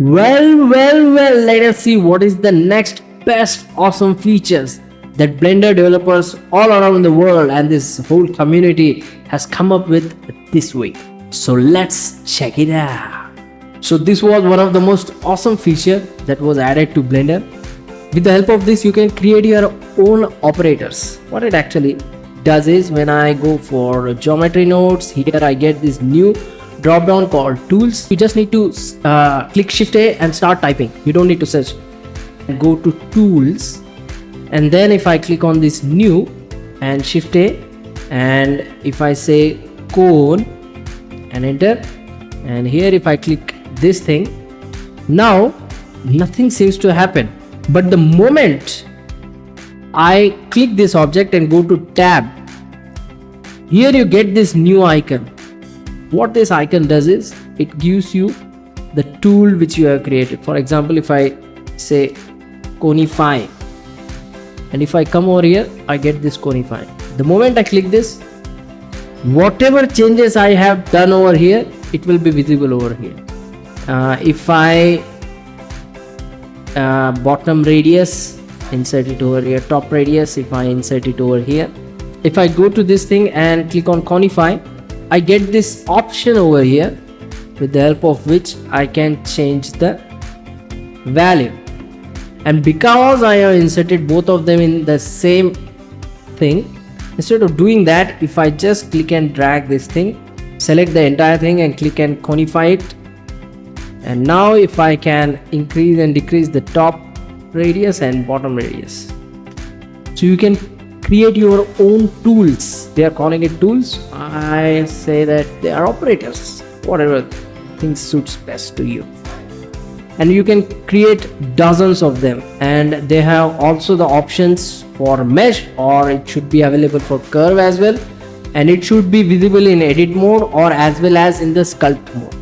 Well, let us see what is the next best awesome features that Blender developers all around the world and this whole community has come up with this week. So let's check it out. So this was one of the most awesome feature that was added to Blender. With the help of this, you can create your own operators. What it actually does is, when I go for geometry nodes, here I get this new drop down called tools. You just need to click Shift A and start typing. You don't need to search. Go to tools, and then if I click on this new and Shift A, and if I say cone and enter, and here if I click this thing, now nothing seems to happen. But the moment I click this object and go to tab, here you get this new icon. What this icon does is, it gives you the tool which you have created. For example, if I say conify, and if I come over here, I get this conify. The moment I click this, whatever changes I have done over here, it will be visible over here. If I bottom radius, insert it over here. Top radius, if I insert it over here. If I go to this thing and click on conify, I get this option over here, with the help of which I can change the value. And because I have inserted both of them in the same thing, instead of doing that, if I just click and drag this thing, select the entire thing and click and conify it, and now if I can increase and decrease the top radius and bottom radius, so you can create your own tools. They are calling it tools. I say that they are operators, whatever thing suits best to you. And you can create dozens of them, and they have also the options for mesh, or it should be available for curve as well, and it should be visible in edit mode or as well as in the sculpt mode.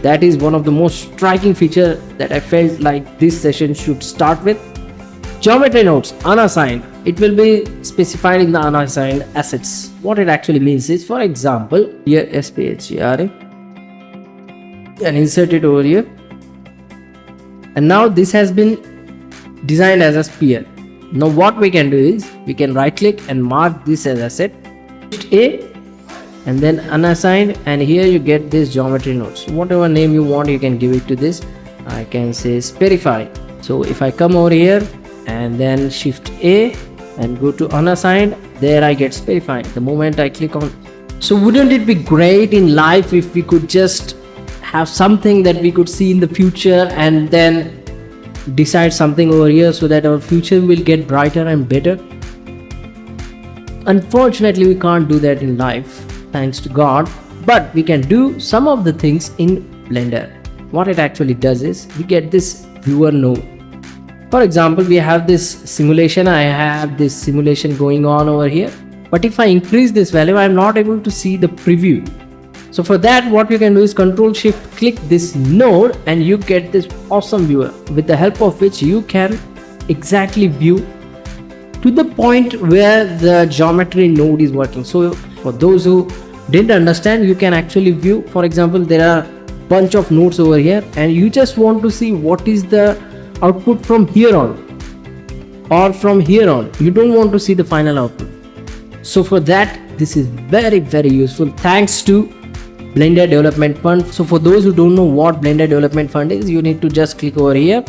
That is one of the most striking feature that I felt like this session should start with. Geometry nodes unassigned. It will be specified in the unassigned assets. What it actually means is, for example, here SPHGRA, and insert it over here, and now this has been designed as a sphere. Now what we can do is, we can right click and mark this as asset, Shift A, and then unassigned, and here you get this geometry nodes. Whatever name you want, you can give it to this. I can say Sperify. So if I come over here and then Shift A and go to unassigned, there I get Sperify. The moment I click on, so wouldn't it be great in life if we could just have something that we could see in the future and then decide something over here so that our future will get brighter and better? Unfortunately, we can't do that in life, thanks to God, but we can do some of the things in Blender. What it actually does is, we get this viewer node. For example, we have this simulation. I have this simulation going on over here, but if I increase this value, I'm not able to see the preview. So for that, what you can do is Control Shift click this node, and you get this awesome viewer, with the help of which you can exactly view to the point where the geometry node is working. So for those who didn't understand, you can actually view, for example, there are bunch of nodes over here, and you just want to see what is the output from here on or from here on. You don't want to see the final output. So for that, this is very useful, thanks to Blender Development Fund. So for those who don't know what Blender Development Fund is, you need to just click over here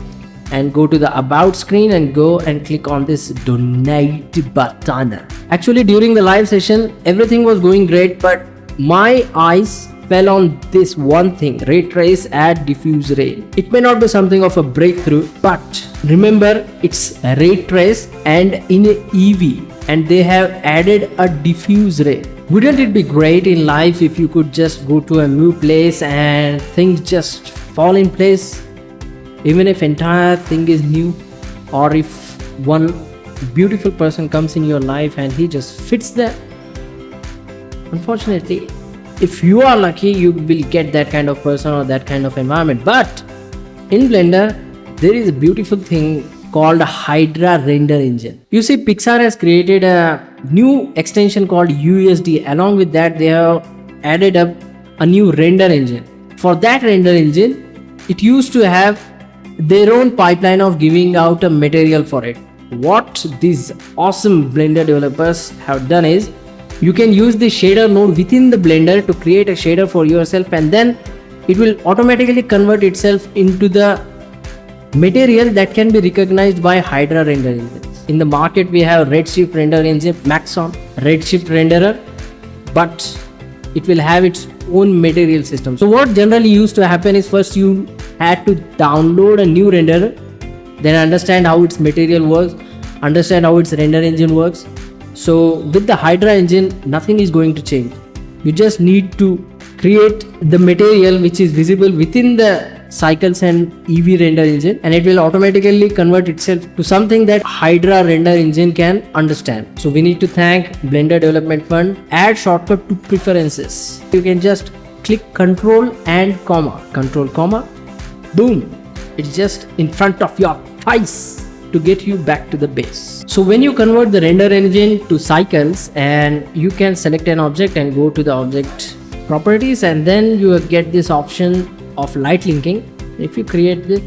and go to the about screen and go and click on this donate button. Actually, during the live session, everything was going great, but my eyes fell on this one thing, ray trace add diffuse ray. It may not be something of a breakthrough, but remember, it's a ray trace and in a EV, and they have added a diffuse ray. Wouldn't it be great in life if you could just go to a new place and things just fall in place, even if entire thing is new, or if one beautiful person comes in your life and he just fits there? Unfortunately, if you are lucky, you will get that kind of person or that kind of environment. But in Blender, there is a beautiful thing called Hydra render engine. You see, Pixar has created a new extension called USD. Along with that, they have added up a new render engine. For that render engine, it used to have their own pipeline of giving out a material for it. What these awesome Blender developers have done is, you can use the shader node within the Blender to create a shader for yourself, and then it will automatically convert itself into the material that can be recognized by Hydra render engines. In the market we have Redshift render engine, Maxon, Redshift renderer, but it will have its own material system. So what generally used to happen is, first you had to download a new renderer, then understand how its material works, understand how its render engine works. So with the Hydra engine, nothing is going to change. You just need to create the material which is visible within the cycles and EV render engine, and it will automatically convert itself to something that Hydra render engine can understand. So we need to thank Blender Development Fund. Add shortcut to preferences. You can just click Control and comma, Control comma, boom, it's just in front of your face to get you back to the base. So when you convert the render engine to cycles, and you can select an object and go to the object properties, and then you get this option of light linking. If you create this,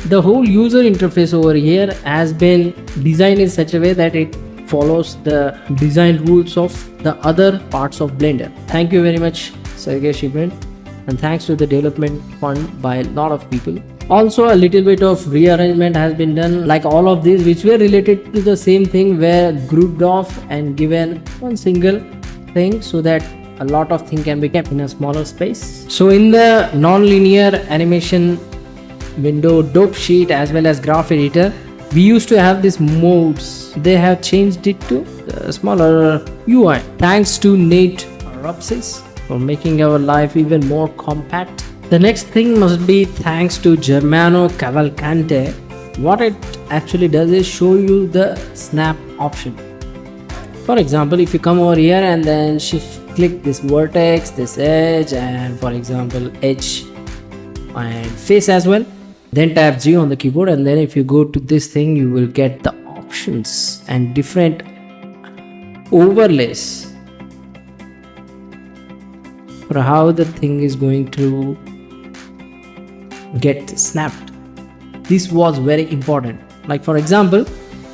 the whole user interface over here has been designed in such a way that it follows the design rules of the other parts of Blender. Thank you very much, Sergey Shibrin, and thanks to the development fund by a lot of people. Also, a little bit of rearrangement has been done, like all of these which were related to the same thing were grouped off and given one single thing, so that a lot of things can be kept in a smaller space. So in the non-linear animation window, dope sheet, as well as graph editor, we used to have these modes. They have changed it to a smaller UI. Thanks to Nate Rupsis for making our life even more compact. The next thing must be thanks to Germano Cavalcante. What it actually does is show you the snap option. For example, if you come over here and then click this vertex, this edge, and for example edge and face as well, then tap G on the keyboard, and then if you go to this thing, you will get the options and different overlays for how the thing is going to get snapped. This was very important. Like for example,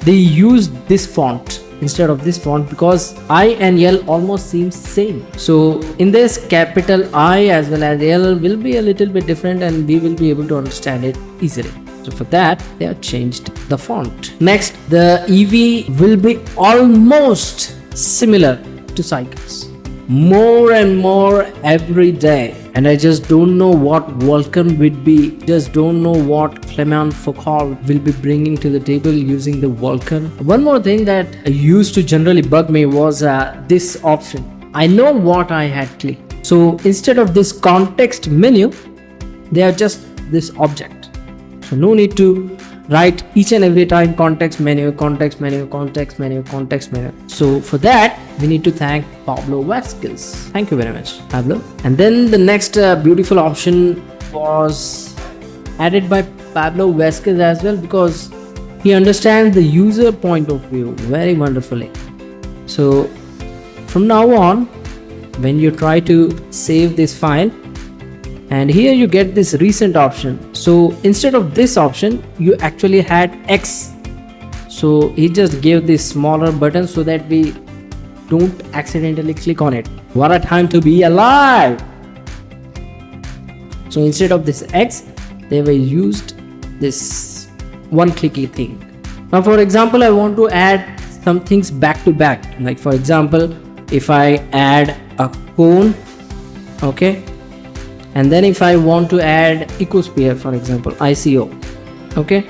they used this font instead of this font because I and L almost seems same. So in this, capital I as well as L will be a little bit different, and we will be able to understand it easily. So for that, they have changed the font. Next, the EV will be almost similar to cycles, more and more every day. And I just don't know what Vulkan would be, just don't know what Clement Foucault will be bringing to the table using the Vulkan. One more thing that used to generally bug me was this option. I know what I had clicked. So instead of this context menu, they are just this object. So no need to write each and every time context menu, context menu, context menu, context menu. So for that, we need to thank Pablo Vasquez. Thank you very much, Pablo. And then the next beautiful option was added by Pablo Vasquez as well, because he understands the user point of view very wonderfully. So from now on, when you try to save this file, and here you get this recent option. So instead of this option, you actually had X. So he just gave this smaller button so that we don't accidentally click on it. What a time to be alive! So instead of this X, they were used this one clicky thing. Now for example, I want to add some things back to back. Like for example, if I add a cone, okay, and then if I want to add ecosphere, for example, ICO, okay,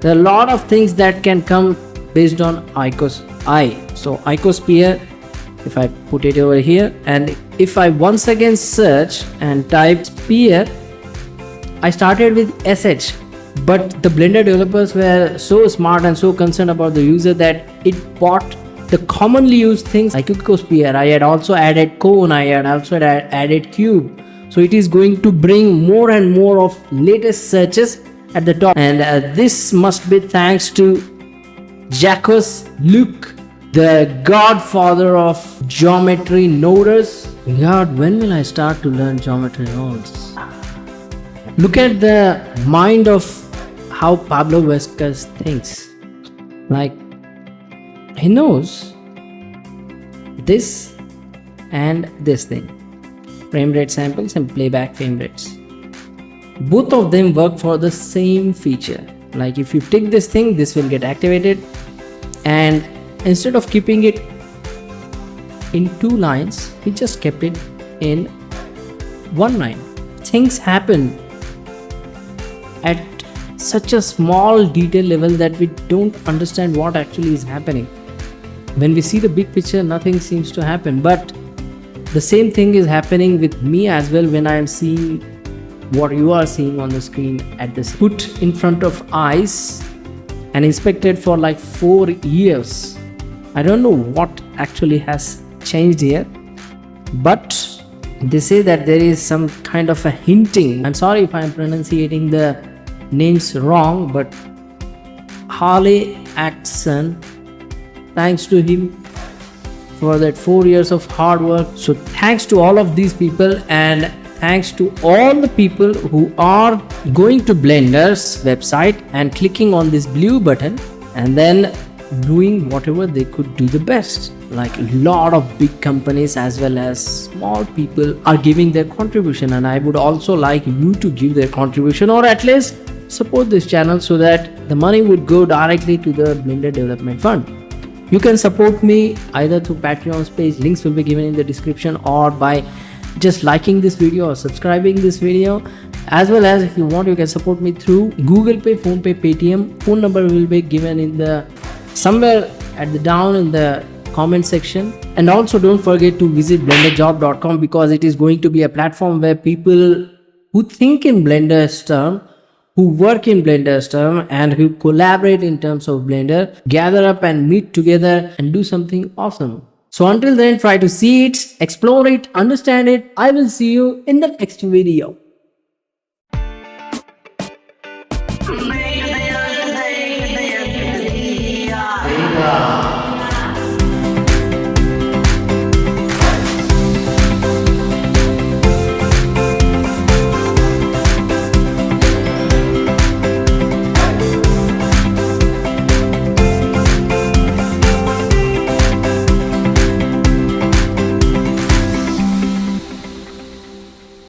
there are a lot of things that can come based on ICOS. So icosphere, if I put it over here, and if I once again search and type sphere, I started with SH, but the Blender developers were so smart and so concerned about the user that it bought the commonly used things like ecosphere. I had also added cone, I had also added cube. So it is going to bring more and more of latest searches at the top, and this must be thanks to Jacques Luc, the godfather of geometry noders. God, when will I start to learn geometry nodes? Look at the mind of how Pablo Vescas thinks. Like, he knows this and this thing, frame rate samples and playback frame rates. Both of them work for the same feature. Like, if you tick this thing, this will get activated, and instead of keeping it in 2 lines, he just kept it in 1 line. Things happen at such a small detail level that we don't understand what actually is happening. When we see the big picture, nothing seems to happen, but the same thing is happening with me as well when I am seeing what you are seeing on the screen at this. Put in front of eyes and inspected for like 4 years. I don't know what actually has changed here, but they say that there is some kind of a hinting. I'm sorry if I'm pronunciating the names wrong, but Harley Atson, thanks to him for that 4 years of hard work. So thanks to all of these people, and thanks to all the people who are going to Blender's website and clicking on this blue button and then doing whatever they could do the best. Like, a lot of big companies as well as small people are giving their contribution, and I would also like you to give their contribution, or at least support this channel so that the money would go directly to the Blender Development Fund. You can support me either through Patreon's page, links will be given in the description, or by just liking this video or subscribing this video. As well as, if you want, you can support me through Google Pay, Phone Pay, Paytm. Phone number will be given in the somewhere at the down in the comment section. And also don't forget to visit blenderjob.com, because it is going to be a platform where people who think in Blender's term, who work in Blender's term, and who collaborate in terms of Blender, gather up and meet together and do something awesome. So until then, try to see it, explore it, understand it. I will see you in the next video.